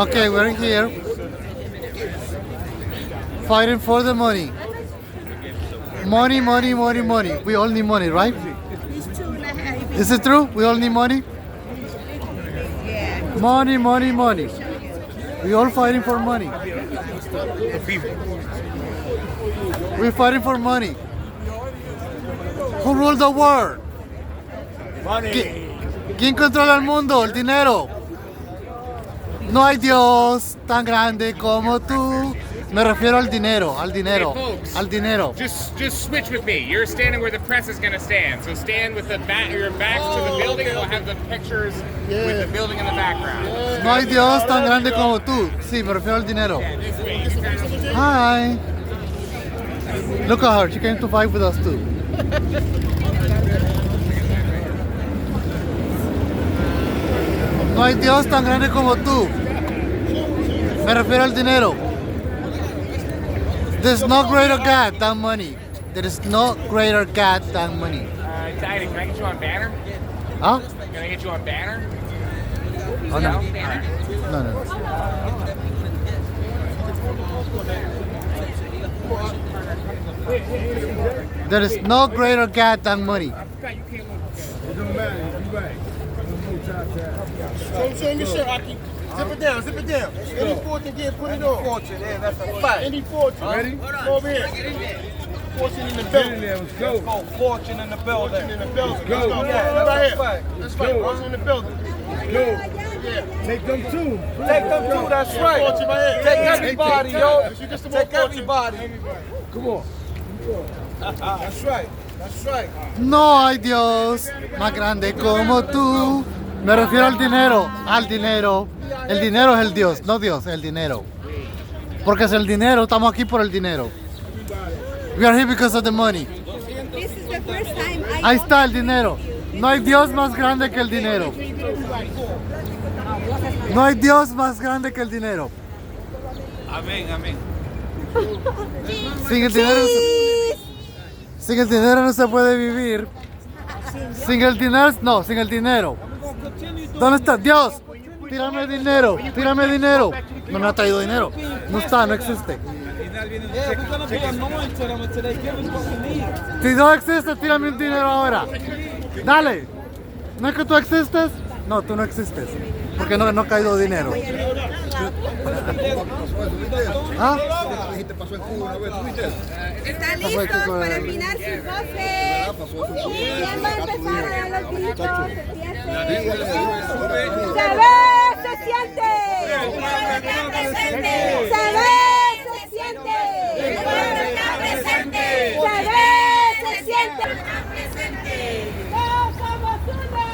Okay, we're here fighting for the money. Money, money, money, money. We all need money, right? Is it true? We all need money? Money, money, money. We all fighting for money. We're fighting for money. Who rules the world? ¿Quién controla el mundo? El dinero. No hay Dios tan grande como tú. Me refiero al dinero, al dinero, Hey, folks. al dinero. Just switch with me. You're standing where the press is going to stand. So stand with your backs to the building, and we'll have the pictures with the building in the background. No hay Dios tan grande como tú. Sí, me refiero al dinero. This way. Hi. Look at her. She came to fight with us too. No hay Dios tan grande como tú. Me refiero al dinero. There's no greater God than money. There is no greater God than money. Diana, can I get you on banner? Huh? Can I get you on banner? Oh, no. Banner. No, no, no. There is no greater God than money. Show me your shirt, Aki. Zip it down, zip it down. Any fortune get put it on. Fortune, yeah, that's a fact. Any fortune. Ready? Go over here. Fortune in the building. Let's go. Let's go. Fortune in the building. Fortune in the building. Let's go. Let's go. Yeah, Right that's here. a fact. That's right. Fortune in the building. Go. Yeah. Take them two. Take them two, that's right. Fortune right here. Take everybody, yo. You get some more Take fortune. everybody. Come on. That's right. That's right. No hay Dios más grande como tú. Me refiero al dinero, al dinero. El dinero es el Dios, no Dios, el dinero. Porque es el dinero, estamos aquí por el dinero. We are here because of the money. This is the first time Ahí está el dinero. No hay Dios más grande que el dinero. No hay Dios más grande que el dinero. Amén, amén. Sin el dinero, sin el dinero no se puede vivir. Sin el dinero, no, sin el dinero. ¿Dónde está Dios? Tírame dinero, tírame dinero. No me ha traído dinero. No está, no existe. Si no existe, tírame un dinero ahora. Dale. ¿No es que tú existes? No, tú no existes. Porque no ha caído dinero. ¿Ah? ¿Están listos para empinar sus voces? ¿Quién va a empezar a dar los gritos? ¡Se ve, se siente! ¡El pueblo está presente! ¡Se ve, se siente! ¡El pueblo está presente! ¡Se ve, se siente! ¡Todos somos uno!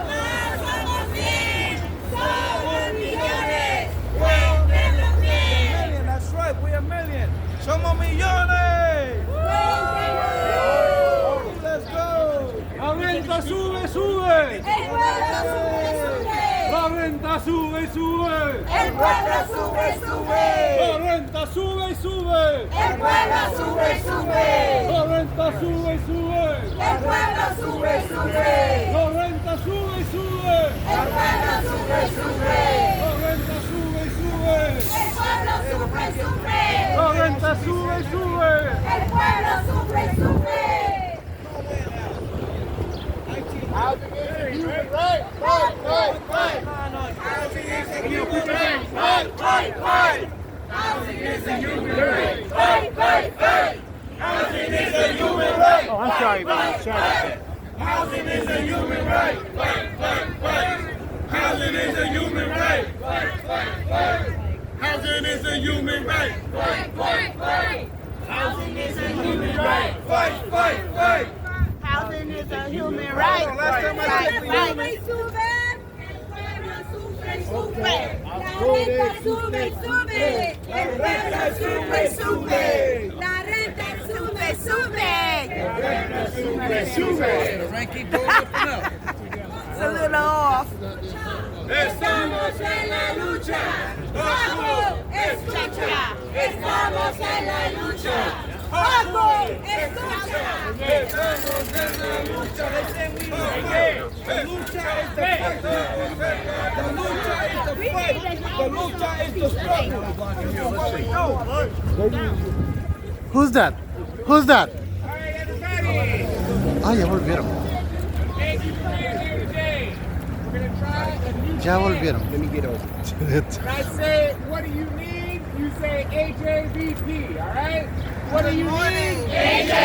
¡Todos somos 100! ¡Somos millones! ¡Cuéntenlo bien! That's right. We a million. Somos millones. Let's go. La renta sube, sube. ¡El pueblo sube, sube! La renta sube, sube. ¡El pueblo sube, sube! La renta sube, sube. ¡El pueblo sube, sube! La renta sube, sube. ¡El pueblo sube, sube! La renta sube, sube. ¡El pueblo sube, sube! La renta sube, sube. ¡El pueblo sube, sube! La renta sube, sube. ¡El pueblo sube, sube! Oh, I'm sorry, man. Sorry. Housing is a human right. Housing is a human right. Housing is a human right. Housing is a human right. Fight, fight, fight. Housing is a human right. El pueblo sube, sube. La renta sube, sube. El pueblo sube, sube. La renta sube, sube. The rank keep going up and up. It's a little off. Estamos en la lucha. Vamos, escucha. Estamos en la lucha. Vamos, escucha. Estamos en la lucha. La lucha es de fight. The lucha is the struggle. Who's that? Who's that? All right, everybody. Ah, ya volvieron. Thank you for being here today. We're going to try a new Ya game. volvieron. When I say, what do you need? You say HAVP, all right? What do you need?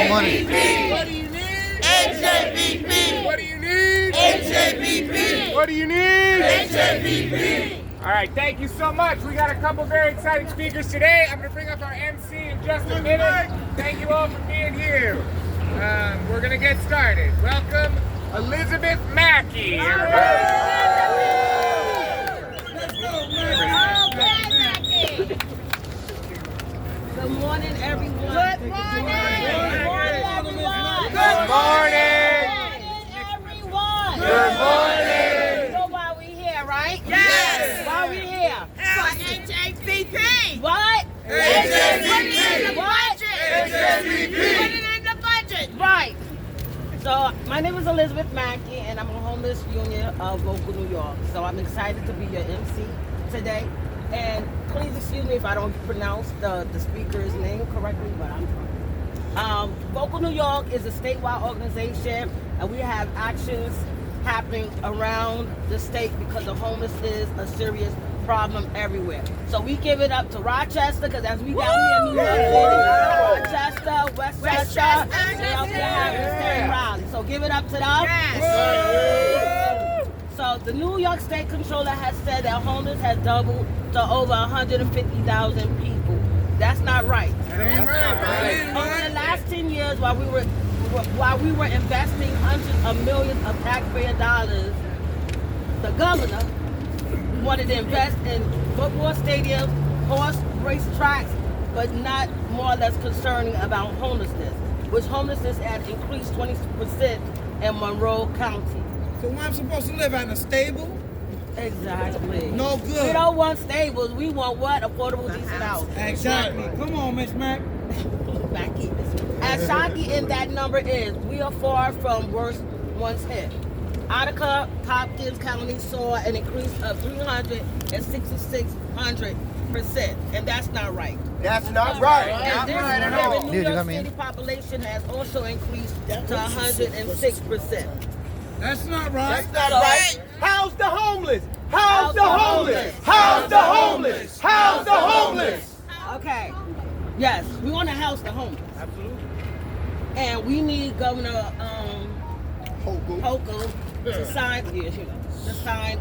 Money. What do you need? HAVP. What do you need? HAVP. What do you need? HAVP. All right, thank you so much. We got a couple very exciting speakers today. I'm going to bring up our MC in just a minute. Thank you all for being here. We're going to get started. Welcome, Elizabeth Mackey. Good morning, everyone. Good morning. Good morning, everyone. Good morning. Everyone. Good morning. You know why we here, right? Yes. Why we here? For HAVP. What? HAVP. What? HAVP. Put it in the budget. Right. So my name is Elizabeth Mackey, and I'm a homeless union of Vocal New York. So I'm excited to be your MC today. And please excuse me if I don't pronounce the speaker's name correctly, but I'm trying. Vocal New York is a statewide organization, and we have actions happening around the state because the homeless is a serious problem everywhere. So we give it up to Rochester, because as we down here in New York City, Rochester, Westchester, they up there having the same rally. So give it up to them. So the New York State Controller has said that homeless has doubled to over 150,000 people. That's not right. Over the last 10 years, while we were investing hundreds of millions of taxpayer dollars, the governor wanted to invest in football stadiums, horse race tracks, but not more or less concerning about homelessness, which homelessness had increased 20% in Monroe County. So where I'm supposed to live at, in a stable? Exactly. No good. We don't want stables. We want what? Affordable, decent housing. Exactly. Come on, Miss Mac. Mackey. As shocking as that number is, we are far from worst ones hit. Attica, Hopkins County saw an increase of 366%, and that's not right. That's not right. And this Not year, right at all. the New Dude, you York got me. City population has also increased to 106%. That's not right. That's not right. How's the homeless? How's the homeless? How's the homeless? How's the homeless? Okay. Yes, we want to house the homeless. Absolutely. And we need Governor Hochul to sign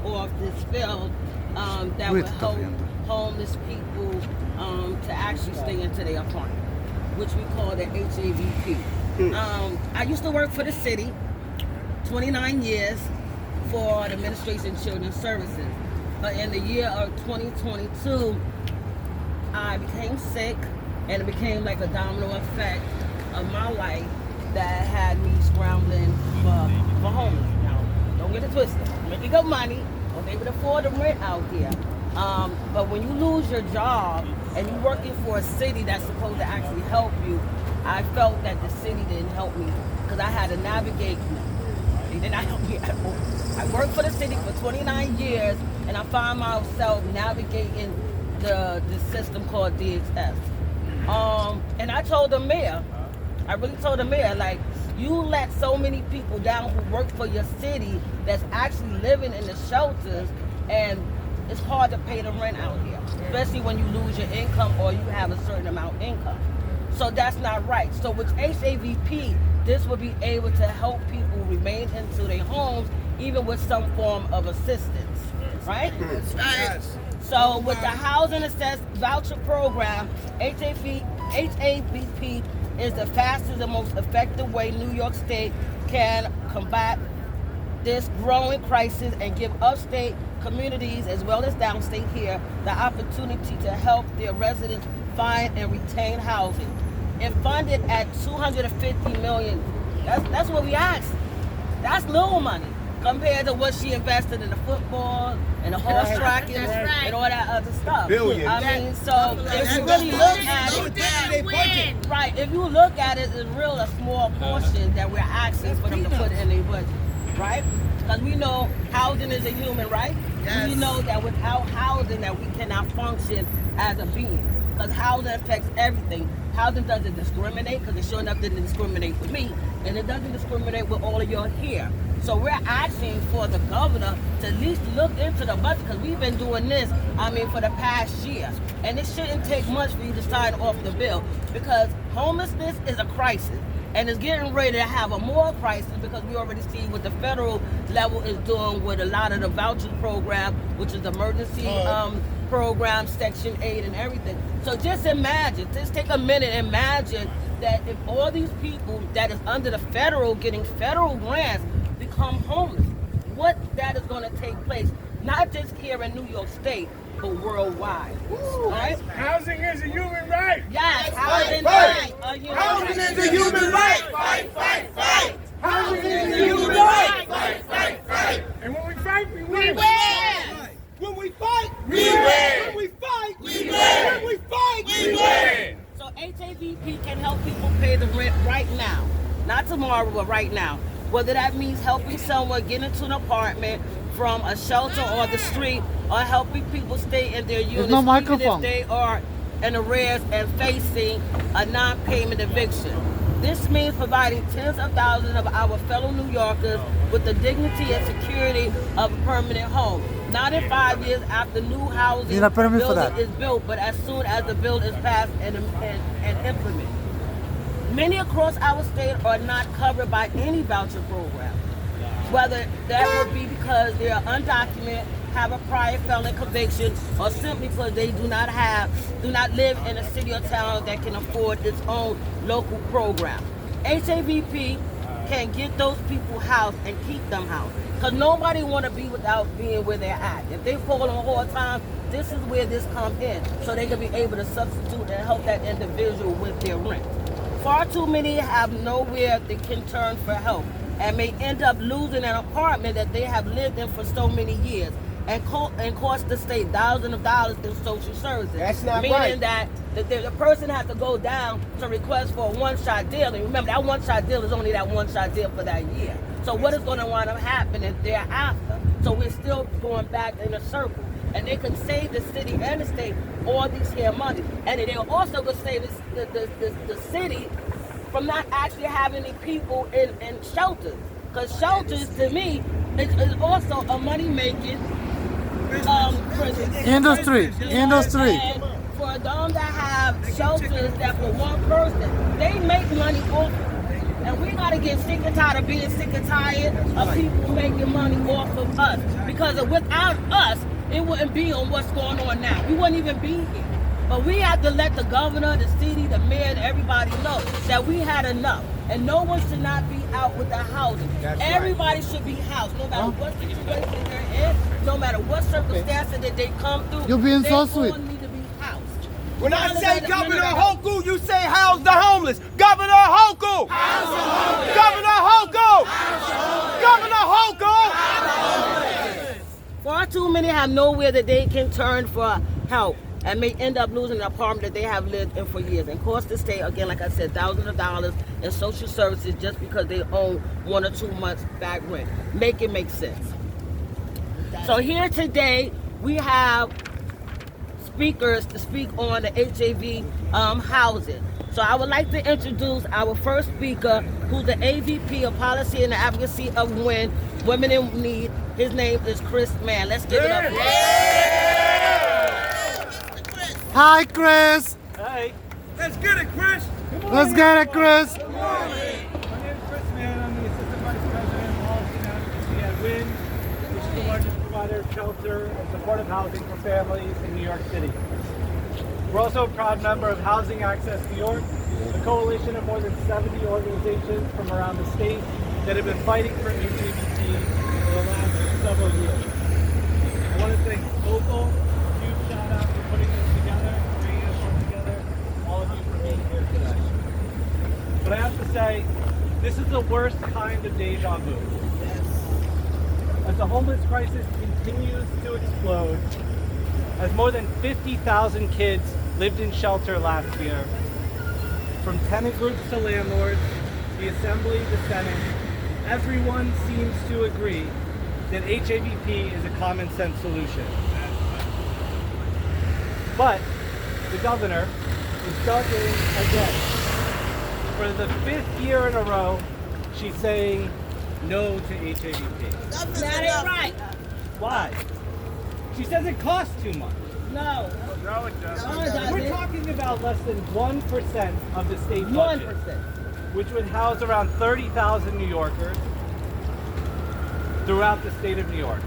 off this bill that Wait, would help Tatiana. homeless people to actually stay into their apartment, which we call the HAVP. I used to work for the city, 29 years for the Administration of Children's Services. But in the year of 2022, I became sick, and it became like a domino effect of my life that had me scrambling for homeless. Now, don't get it twisted. I'm making good money. I was able to afford the rent out here. But when you lose your job and you're working for a city that's supposed to actually help you, I felt that the city didn't help me because I had to navigate. They did not help me at all. I worked for the city for 29 years, and I found myself navigating the system called DHS. And I told the mayor, like, you let so many people down who work for your city that's actually living in the shelters, and it's hard to pay the rent out here, especially when you lose your income or you have a certain amount of income. So that's not right. So with HAVP, this will be able to help people remain into their homes, even with some form of assistance, right? Yes. So with the Housing Assessed Voucher Program, HAVP is the fastest and most effective way New York State can combat this growing crisis and give upstate communities as well as downstate here the opportunity to help their residents find and retain housing. And funded at $250 million. That's what we asked. That's little money compared to what she invested in the football and the horse track and all that other stuff. Billions. I mean, so if you really look at it, right? If you look at it, it's real a small portion that we're asking for them to put in their budget, right? Because we know housing is a human right. We know that without housing that we cannot function as a being. Because housing affects everything. Housing doesn't discriminate, because it sure enough didn't discriminate with me, and it doesn't discriminate with all of y'all here. So we're asking for the governor to at least look into the budget, because we've been doing this, for the past year. And it shouldn't take much for you to sign off the bill, because homelessness is a crisis. And it's getting ready to have a more crisis, because we already see what the federal level is doing with a lot of the voucher program, which is emergency program, Section 8 and everything. So just imagine, just take a minute and imagine that if all these people that is under the federal, getting federal grants, become homeless, what that is going to take place, not just here in New York State, but worldwide. Right? Housing is a human right. Yes, housing Housing is a human right. Housing is a human right. And when we fight, we win. When we fight, We win. When we fight, We win. When we fight, We win. So HAVP can help people pay the rent right now. Not tomorrow, but right now. Whether that means helping someone get into an apartment from a shelter or the street, or helping people stay in their units, no even microphone. if they are in arrears and facing a non-payment eviction. This means providing tens of thousands of our fellow New Yorkers with the dignity and security of a permanent home. Not in 5 years after new housing Need a permit for building that. is built, but as soon as the bill is passed and implemented. Many across our state are not covered by any voucher program. Whether that would be because they are undocumented, have a prior felon conviction, or simply because they do not live in a city or town that can afford its own local program. HAVP can get those people housed and keep them housed. Because nobody want to be without being where they're at. If they fall on hard times, this is where this comes in, so they can be able to substitute and help that individual with their rent. Far too many have nowhere they can turn for help, and may end up losing an apartment that they have lived in for so many years, and cost the state thousands of dollars in social services. That's not meaning right. that the person has to go down to request for a one-shot deal. And remember, that one-shot deal is only that one-shot deal for that year. So what is going to wind up happening thereafter? So we're still going back in a circle. And they can save the city and the state all these here money. And they'll also go save the city from not actually having any people in shelters. Because shelters, to me, is also a money-making prison. Industry. And for them to have shelters that for one person, they make money off of it. And we gotta get sick and tired of being sick and tired of people making money off of us. Because without us, it wouldn't be on what's going on now. We wouldn't even be here. But we have to let the governor, the city, the mayor, and everybody know that we had enough. And no one should not be out with the housing. Everybody should be housed, no matter what situation they're in, no matter what circumstances that they come through. You're being so they all sweet. need to be housed. When I say Governor Hochul, you say house the homeless. Governor Hochul! House the homeless! Governor Hochul! House the homeless! Governor Hochul! Far too many have nowhere that they can turn for help, and may end up losing an apartment that they have lived in for years, and cost the state, again, like I said, thousands of dollars in social services just because they own 1 or 2 months back rent. Make it make sense. So here today, we have speakers to speak on the HAV housing. So I would like to introduce our first speaker, who's the AVP of Policy and Advocacy of Women in Need. His name is Chris Mann. Let's give it up. Hi, Chris. Hey, Let's get it, Chris! Let's get it, Chris. my name is Chris Mann. I'm the Assistant Vice President of Policy and Advocacy at WIN, which is the largest provider of shelter and supportive housing for families in New York City. We're also a proud member of Housing Access New York, a coalition of more than 70 organizations from around the state that have been fighting for HAVP for the last several years. I want to thank Local, huge shout out for putting this together, bringing us all together, all of you for being here today. But I have to say, this is the worst kind of deja vu. As the homeless crisis continues to explode, as more than 50,000 kids lived in shelter last year, from tenant groups to landlords, the Assembly, the Senate, everyone seems to agree that HAVP is a common sense solution. But the governor is dug in again. For the 5th year in a row, she's saying no to HAVP. That ain't right. Why? She says it costs too much. No. No, it doesn't. No, it doesn't. We're talking about less than 1% of the state budget, 1%. which would house around 30,000 New Yorkers throughout the state of New York.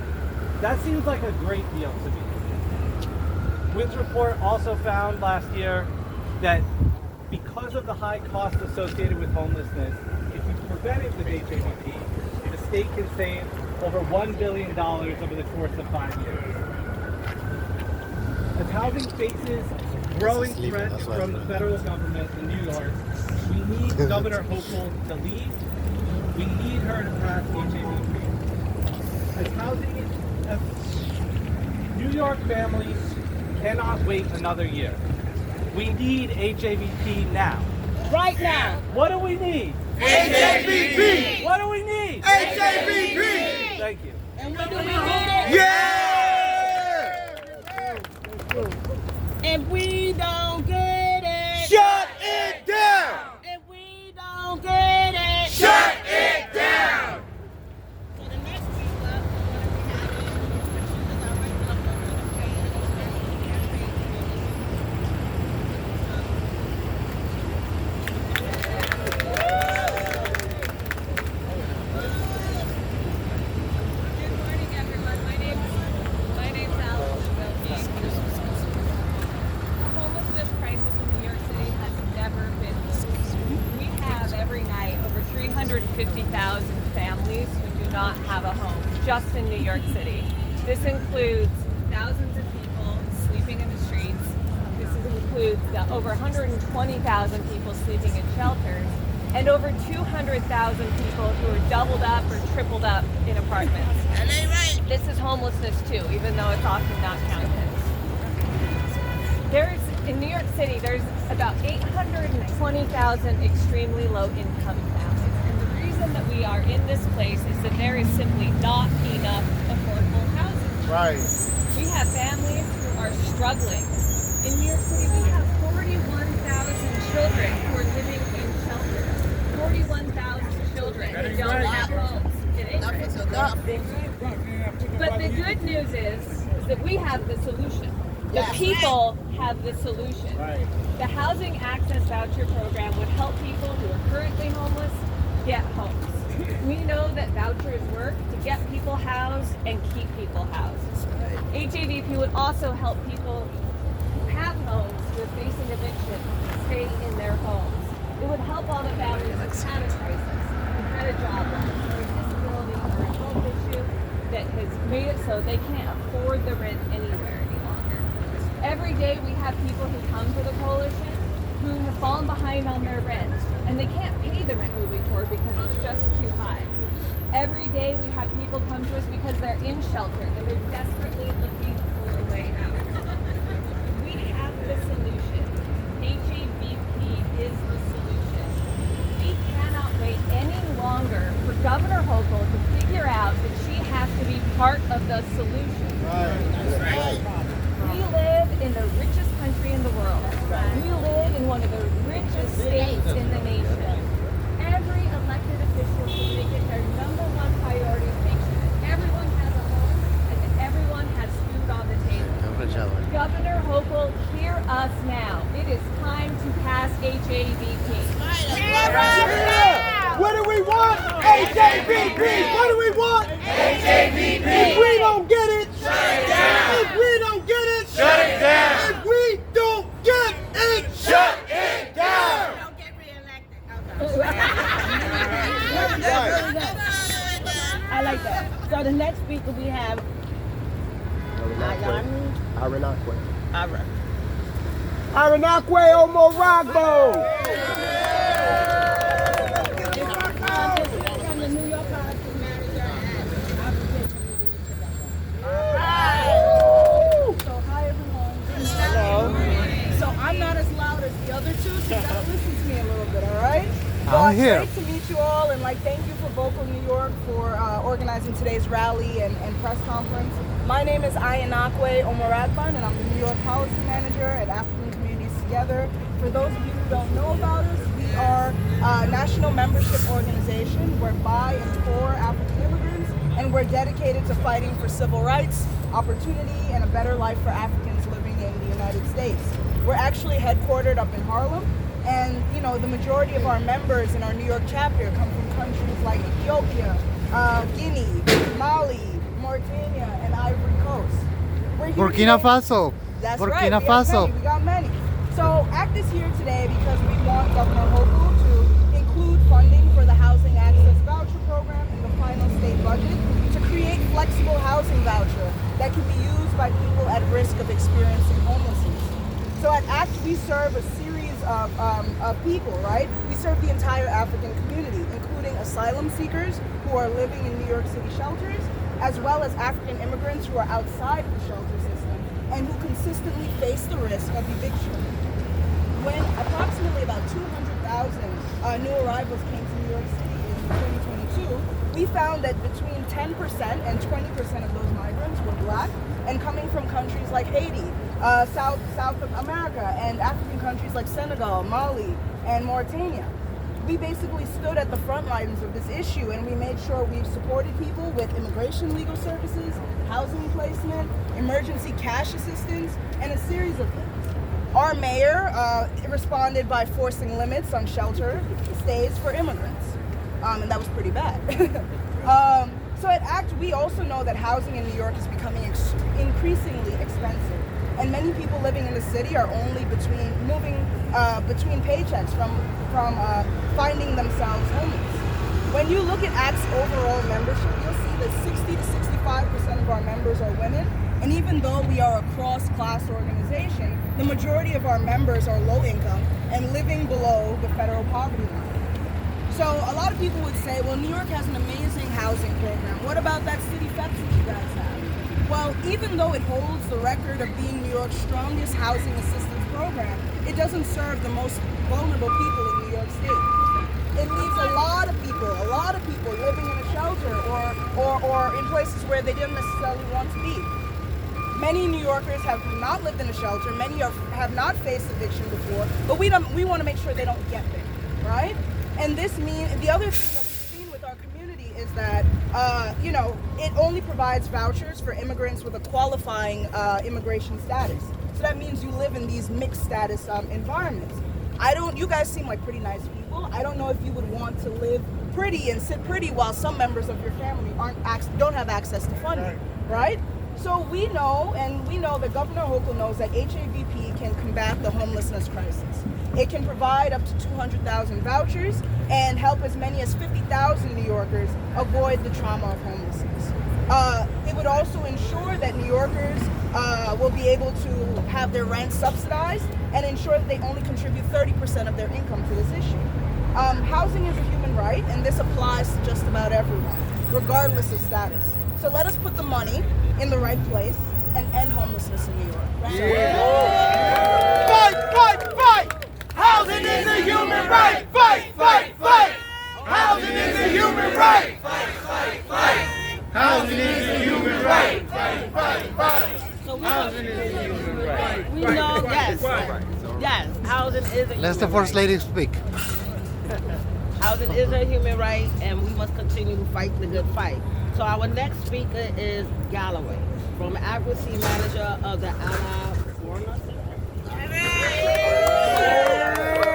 That seems like a great deal to me. WIN's report also found last year that because of the high cost associated with homelessness, if you prevented with HAVP, the state can save over $1 billion over the course of 5 years. As housing faces growing threats from the federal government in New York, we need Governor Hochul to lead. We need her to pass HAVP. As New York families cannot wait another year. We need HAVP now. Right now. What do we need? HAVP! What do we need? HAVP! Thank you. And when do we need it? Yeah! If we don't get it. Shut it down! If we don't get it. Shut it down! So the next speaker, what do we have? Good morning, everyone. My name's Alice Wilkie. The homelessness crisis in New York City has never been worse. We have every night over 350,000 families who do not have a home just in New York City. This includes thousands of people sleeping in the streets. This includes the over 120,000 people sleeping in shelters and over 200,000 people who are doubled up or tripled up in apartments. This is homelessness too, even though it's often not counted. In New York City, there's about 820,000 extremely low-income families. And the reason that we are in this place is that there is simply not enough affordable housing. Right. We have families who are struggling. In New York City, we have 41,000 children who are living in shelters. 41,000 children who don't have homes. It ain't right. But the good news is that we have the solution. The people have the solution. Right. The Housing Access Voucher Program would help people who are currently homeless get homes. We know that vouchers work to get people housed and keep people housed. HAVP would also help people who have homes who are facing eviction stay in their homes. It would help all the families who had a crisis, who had a job loss, or a disability, or a health issue that has made it so they can't afford the rent anywhere any longer. Every day we have people who come to the coalition who have fallen behind on their rent, and they can't pay the rent moving forward because it's just too high. Every day we have people come to us because they're in shelter and they're desperately looking for a way out. We have the solution. HAVP is the solution. We cannot wait any longer for Governor Hochul to figure out that she has to be part of the solution. We live in the richest country in the world. We live in one of the richest states in the nation. Every elected official should make it their #1 priority to make sure that everyone has a home and that everyone has food on the table. Governor Hochul, hear us now. It is time to pass HAVP. What do we want? HAVP! What do we want? HAVP! If we don't get it, shut it down! If we don't get it, shut it down! If we don't get it, shut it down! Don't get reelected. I like that. So the next speaker we have Aranakwe Omoragbo! from the New York Housing Manager So hi everyone. Hello. So I'm not as loud as the other two, so you gotta listen to me a little bit, all right? I'm here. It's great to meet you all, and thank you for Vocal New York for for organizing today's rally and press conference. My name is Ayanakwe Omoradban, and I'm the New York Policy Manager at African Communities Together. For those of you who don't know about us, we are a national membership organization. We're by and for African immigrants, and we're dedicated to fighting for civil rights, opportunity, and a better life for Africans living in the United States. We're actually headquartered up in Harlem, and you know, the majority of our members in our New York chapter come from countries like Ethiopia, Guinea, Mali, Mauritania, and Ivory Coast. We're here Burkina today- Faso. That's Burkina right. Faso. We got many. So ACT is here today because we want Governor Hochul to include funding for the Housing Access Voucher Program in the final state budget to create flexible housing voucher that can be used by people at risk of experiencing homelessness. So at ACT, we serve a series of people, right? We serve the entire African community, including asylum seekers who are living in New York City shelters, as well as African immigrants who are outside of the shelter system and who consistently face the risk of eviction. When approximately about 200,000 new arrivals came to New York City in 2022, we found that between 10% and 20% of those migrants were Black and coming from countries like Haiti, South America, and African countries like Senegal, Mali, and Mauritania. We basically stood at the front lines of this issue, and we made sure we supported people with immigration legal services, housing placement, emergency cash assistance, and a series of things. Our mayor responded by forcing limits on shelter stays for immigrants, and that was pretty bad. So at ACT, we also know that housing in New York is becoming increasingly expensive, and many people living in the city are only moving between paychecks from finding themselves homeless. When you look at ACT's overall membership, you'll see that 60 to 65% of our members are women, and even though we are a cross-class organization, the majority of our members are low income and living below the federal poverty line. So a lot of people would say, well, New York has an amazing housing program. What about that city flex that you guys have? Well, even though it holds the record of being New York's strongest housing assistance program, it doesn't serve the most vulnerable people in New York State. It leaves a lot of people living in a shelter or in places where they didn't necessarily want to be. Many New Yorkers have not lived in a shelter. Many have not faced eviction before, but we want to make sure they don't get there, right? And the other thing that we've seen with our community is that, it only provides vouchers for immigrants with a qualifying immigration status. So that means you live in these mixed status environments. You guys seem like pretty nice people. I don't know if you would want to live pretty and sit pretty while some members of your family don't have access to funding, right? So we know that Governor Hochul knows that HAVP can combat the homelessness crisis. It can provide up to 200,000 vouchers and help as many as 50,000 New Yorkers avoid the trauma of homelessness. It would also ensure that New Yorkers will be able to have their rent subsidized and ensure that they only contribute 30% of their income to this issue. Housing is a human right, and this applies to just about everyone, regardless of status. So let us put the money in the right place and end homelessness in New York. Fight! Housing is a human right! Fight! Housing is a human right! Fight! Housing is a human right! Fight! So housing is a human right. We know, yes, housing is a human right. Let the First Lady speak. Housing is a human right, and we must continue to fight the good fight. So our next speaker is Galloway, from Advocacy Manager of the Alabama.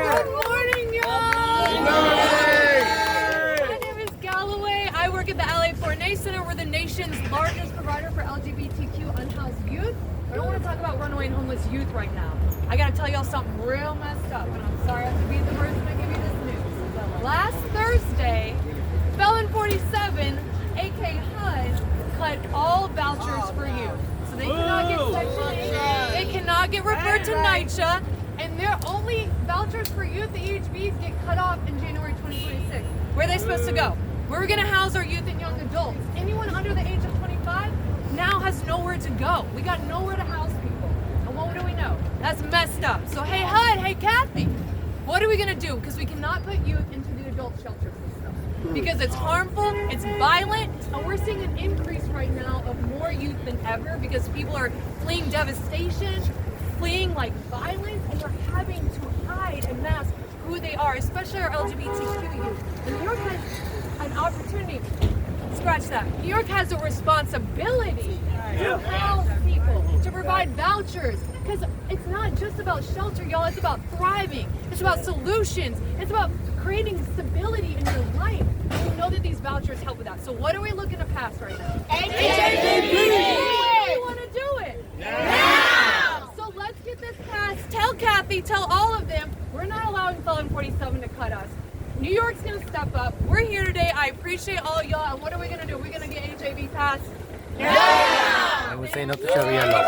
Good morning, y'all. My name is Galloway. I work at the LA 4NA Center. We're the nation's largest provider for LGBTQ unhoused youth. I don't want to talk about runaway and homeless youth right now. I got to tell y'all something real messed up, and I'm sorry I have to be the person to give you this news. Last Thursday, Felon 47, AK HUD, cut all vouchers for youth. So they cannot get Section 8, they cannot get referred to NYCHA, and their only vouchers for youth, the EHBs, get cut off in January 2026. Where are they supposed to go? Where are we going to house our youth and young adults? Anyone under the age of 25 now has nowhere to go. We got nowhere to house people. And what do we know? That's messed up. So hey HUD, hey Kathy, what are we going to do? Because we cannot put youth into the adult shelter system. because it's harmful, it's violent, and we're seeing an increase right now of more youth than ever because people are fleeing devastation, fleeing like violence, and they're having to hide and mask who they are, especially our LGBTQ youth. And New York has an opportunity. Scratch that. New York has a responsibility to house people, to provide vouchers, because it's not just about shelter, y'all. It's about thriving. It's about solutions. It's about creating stability in your life. And we know that these vouchers help with that. So what are we looking to pass right now? HJBP! We want to do it now. So let's get this passed. Tell Kathy, tell all of them, we're not allowing Felon 47 to cut us. New York's gonna step up. We're here today. I appreciate all of y'all. And what are we gonna do? We're gonna get HJB passed. Yeah! I would say not to Sharia law.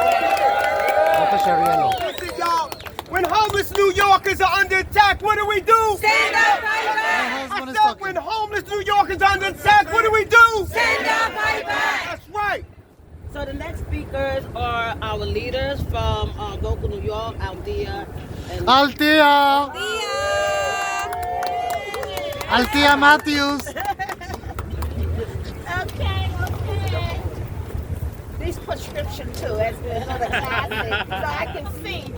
Not to Sharia law. Listen, y'all. When homeless New Yorkers are under attack, what do we do? Stand up, fight back. I said when homeless New Yorkers are under attack, what do we do? Stand up, fight back. That's right. So the next speakers are our leaders from Goku, New York, Althea. And Althea! Althea Matthews. Okay. These prescription too, as another classic, so I can see.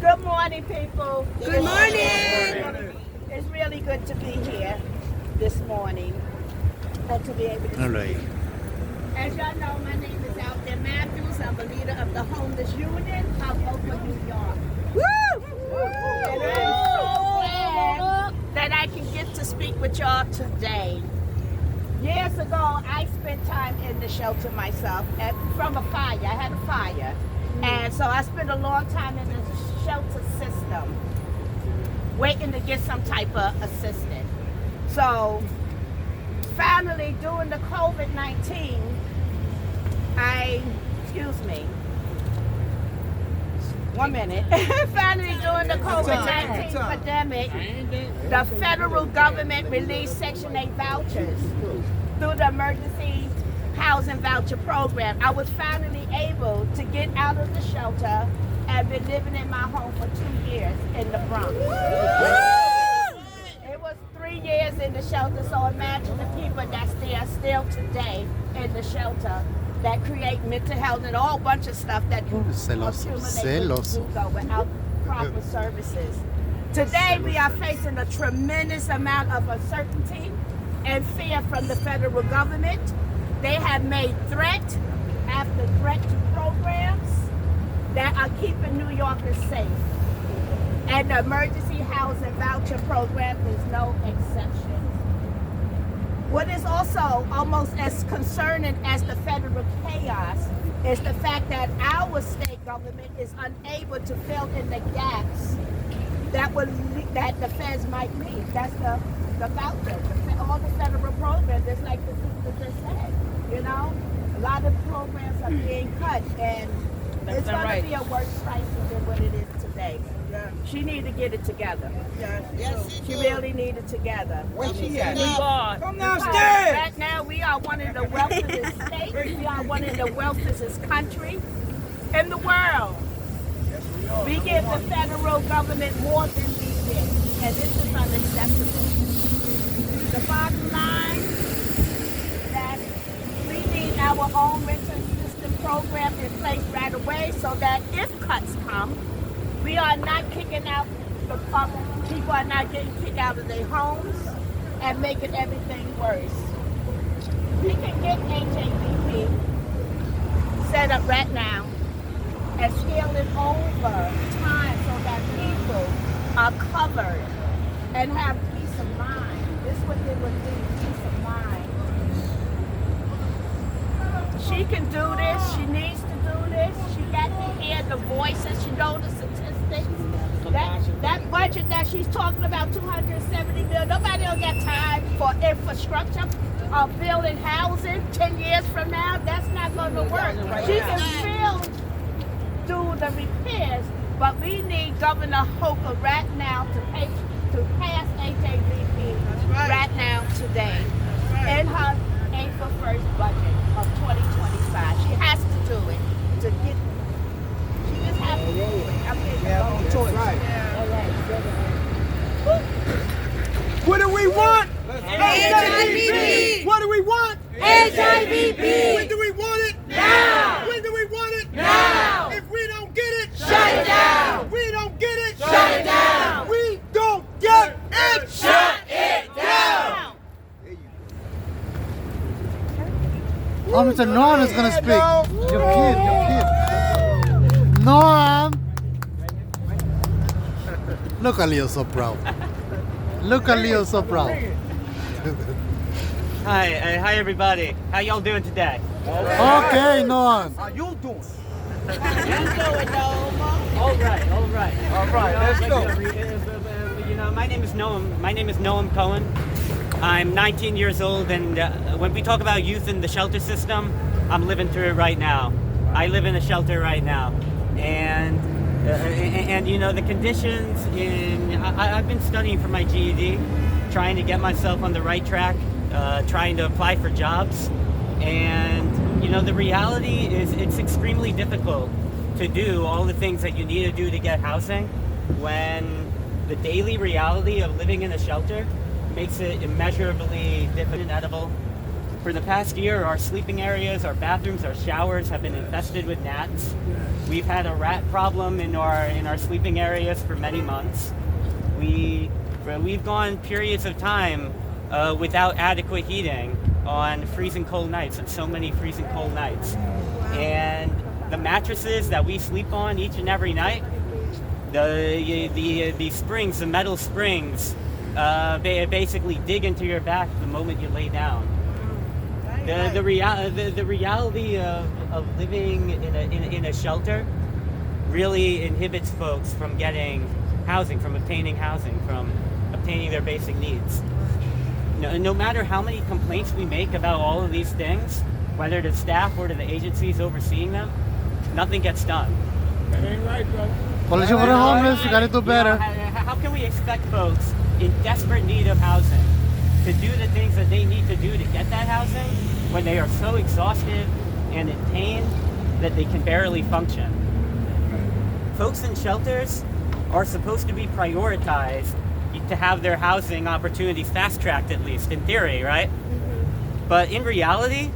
Good morning, people. Good morning. It's really good to be here this morning and to be able to. All right. As y'all know, my name is Althea Matthews. I'm a leader of the Homeless Union of Oakland, New York. And I'm so glad that I can get to speak with y'all today. Years ago, I spent time in the shelter myself from a fire. I had a fire. And so I spent a long time in the shelter system waiting to get some type of assistance. So finally, during the COVID-19, Finally, during the COVID-19 pandemic, the federal government released Section 8 vouchers through the Emergency Housing Voucher Program. I was finally able to get out of the shelter and been living in my home for 2 years in the Bronx. It was 3 years in the shelter, so imagine the people that's there still today in the shelter that create mental health and a whole bunch of stuff that Celos. without proper services. Today we are facing a tremendous amount of uncertainty and fear from the federal government. They have made threat after threat to programs that are keeping New Yorkers safe. And the Emergency Housing Voucher Program is no exception. What is also almost as concerning as the federal chaos is the fact that our state government is unable to fill in the gaps that the feds might need. That's the voucher, all the federal programs, just like the sister just said. You know, a lot of programs are being cut, and it's going to be a worse crisis than what it is today. She need to get it together. She really need it together. Where she at? Come downstairs. Right now, we are one of the wealthiest states. We are one of the wealthiest countries in the world. We give the federal government more than we get, and this is unacceptable. The bottom line is that we need our own rental assistance program in place right away, so that if cuts come, we are not kicking out the public. People are not getting kicked out of their homes and making everything worse. We can get HJBP set up right now and scale it over time so that people are covered and have peace of mind. This is what they would do, peace of mind. She can do this. She needs to do this. She got to hear the voices. She knows the statistics. That budget that she's talking about, $270 billion, nobody will get time for infrastructure or building housing 10 years from now. That's not going to work. She can still do the repairs, but we need Governor Hochul right now to pass HJBP right now today in her April 1st budget of 2025. She has to do it to get. She just has to do it. I mean, no choice. Right. Mr. Noam is gonna speak. Your kid. Noam. Look at Leo so proud. Look at Leo so proud. Hi everybody. How y'all doing today? Okay, Noam. How you doing? All right. All right, let's go. You know, my name is Noam Cohen. I'm 19 years old, and when we talk about youth in the shelter system, I'm living through it right now. I live in a shelter right now, and you know the conditions in. I've been studying for my GED, trying to get myself on the right track, trying to apply for jobs, and you know the reality is it's extremely difficult to do all the things that you need to do to get housing when the daily reality of living in a shelter makes it immeasurably difficult and edible. For the past year, our sleeping areas, our bathrooms, our showers have been infested with gnats. We've had a rat problem in our sleeping areas for many months. We've gone periods of time without adequate heating on freezing cold nights, and so many freezing cold nights. And the mattresses that we sleep on each and every night, the springs, the metal springs, they basically dig into your back the moment you lay down. The reality of living in a shelter really inhibits folks from getting housing, from obtaining their basic needs. No matter how many complaints we make about all of these things, whether to staff or to the agencies overseeing them, nothing gets done. That ain't right, brother. Coalition for the homeless, you gotta do better. How can we expect folks in desperate need of housing to do the things that they need to do to get that housing when they are so exhausted and in pain that they can barely function? Folks in shelters are supposed to be prioritized to have their housing opportunities fast-tracked, at least in theory, right? But in reality,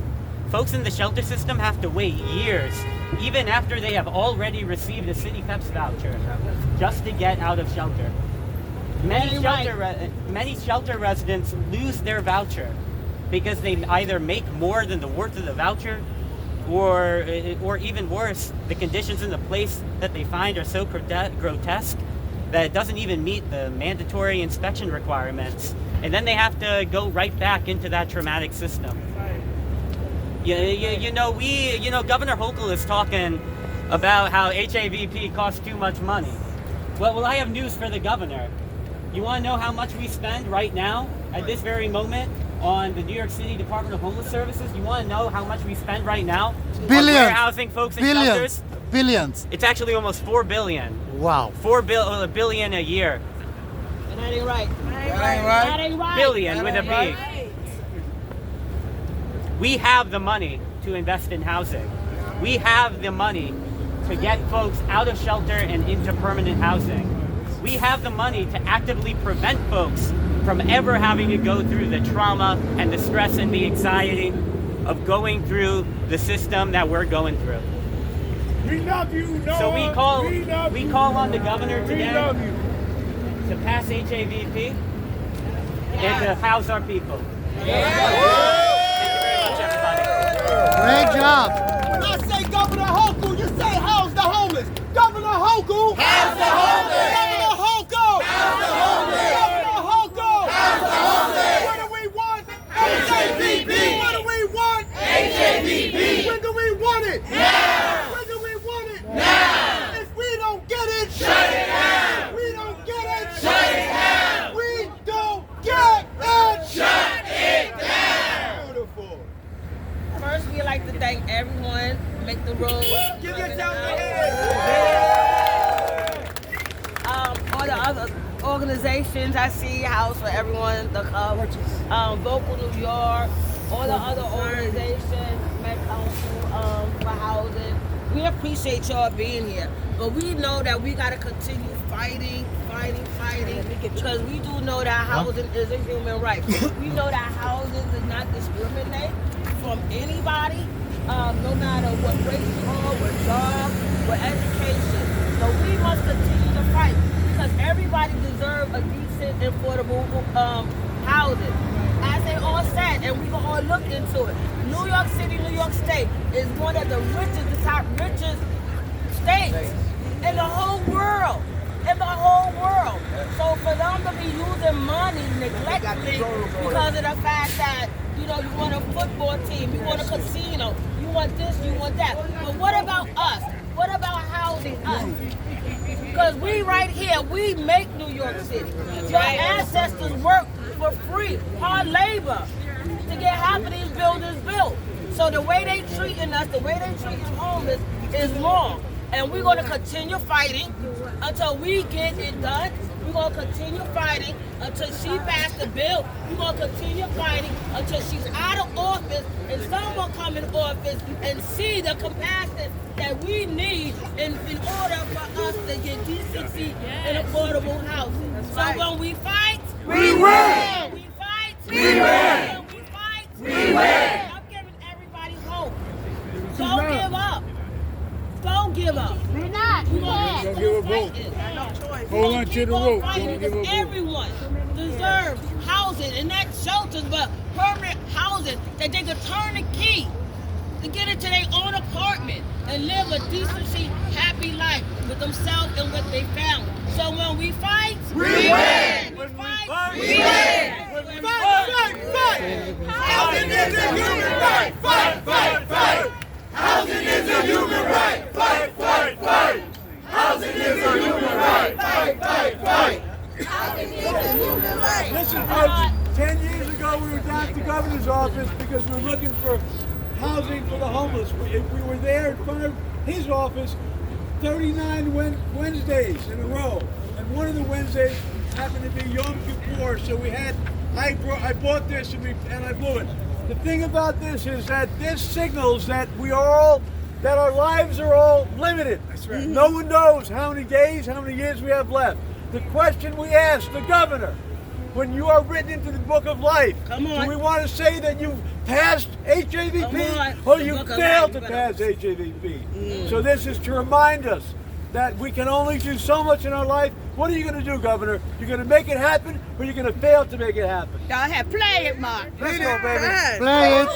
folks in the shelter system have to wait years, even after they have already received a City FEPS voucher, just to get out of shelter. Many shelter residents lose their voucher because they either make more than the worth of the voucher, or even worse, the conditions in the place that they find are so grotesque that it doesn't even meet the mandatory inspection requirements, and then they have to go right back into that traumatic system. You know, Governor Hochul is talking about how HAVP costs too much money. Well, I have news for the governor. You want to know how much we spend right now, at this very moment, on the New York City Department of Homeless Services? You want to know how much we spend right now on warehousing folks in shelters? Billions. It's actually almost $4 billion. Wow. $4 billion a year. And that ain't right. That ain't right. Billion with a B. We have the money to invest in housing. We have the money to get folks out of shelter and into permanent housing. We have the money to actively prevent folks from ever having to go through the trauma and the stress and the anxiety of going through the system that we're going through. We love you, Noah. So we call on the governor today to pass HAVP and to house our people. Thank you very much, everybody. Great job. When I say Governor Hochul, you say house the homeless. Governor Hochul, house the homeless. Governor Hochul, house the homeless. Governor Hochul, house the homeless. What do we want? HAVP. What do we want? HAVP. When do we want it? Now. When do we want it? Now. If we don't get it, shut it down. We don't get it, shut it down. We don't get it, shut it down. Beautiful. First, we'd like to thank everyone, Make the Road. Give yourself a hand. All the other organizations I see, House for Everyone, the Vocal New York, all the other organizations, Met Council for Housing. We appreciate y'all being here, but we know that we got to continue fighting, because we do know that housing is a human right. We know that housing does not discriminate from anybody, no matter what race you are, what job, what education. So we must continue to fight, because everybody deserves a decent, affordable housing. As they all said, and we can all look into it. New York City, New York State is one of the richest, the top richest states in the whole world. In the whole world. So for them to be using money neglectfully because of the fact that, you know, you want a football team, you want a casino, you want this, you want that. But what about us? What about housing us? Because we right here, we make New York City. Your ancestors worked for free, hard labor, to get half of these buildings built. So the way they treating us, the way they treating homeless is wrong. And we're going to continue fighting until we get it done. We're going to continue fighting until she passed the bill. We're going to continue fighting until she's out of office and someone come in office and see the compassion that we need in order for us to get decency and affordable housing. So when we fight, we win. We fight, we win. When we fight, we win. I'm giving everybody hope. Don't give up. Don't give up. We're not. We're going to give a vote. Hold on to the rope. Don't give a vote. Everyone deserves housing, and not shelters, but permanent housing that they can turn the key to get into their own apartment and live a decency, happy life with themselves and with their family. So when we fight, we win. We fight, we win. Fight. Housing is a human right. Fight. Housing is a human right. Fight. Housing is a human right. Fight. Housing is a human right. Listen, folks, 10 years ago we were down at the governor's office because we were looking for housing for the homeless. We were there in front of his office 39 Wednesdays in a row. And one of the Wednesdays happened to be Yom Kippur, so I bought this and I blew it. The thing about this is that this signals that that our lives are all limited. That's right. No one knows how many days, how many years we have left. The question we ask the governor, when you are written into the book of life, do we want to say that you've passed HAVP or you failed to pass HAVP? So this is to remind us that we can only do so much in our life. What are you going to do, Governor? You're going to make it happen, or you're going to fail to make it happen? Go ahead, play it, Mark. Let's go, baby. Play it.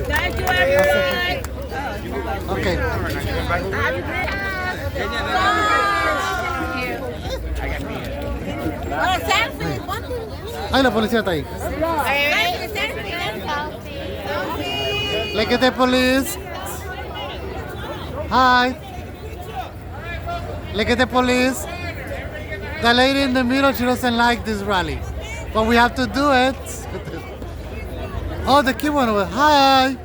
Thank you, everyone. Okay. Ay, la policía está ahí. Look at the police. Hi. Look at the police. The lady in the middle, she doesn't like this rally. But we have to do it. Oh, the kid went over. Hi.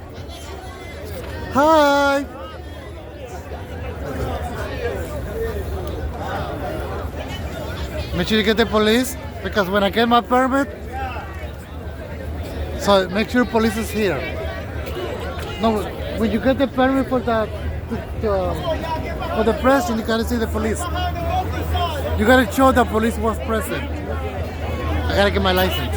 Hi. Make sure you get the police, because when I get my permit, so make sure police is here. No, when you get the permit for the for the press, you gotta see the police. You gotta show the police was present. I gotta get my license.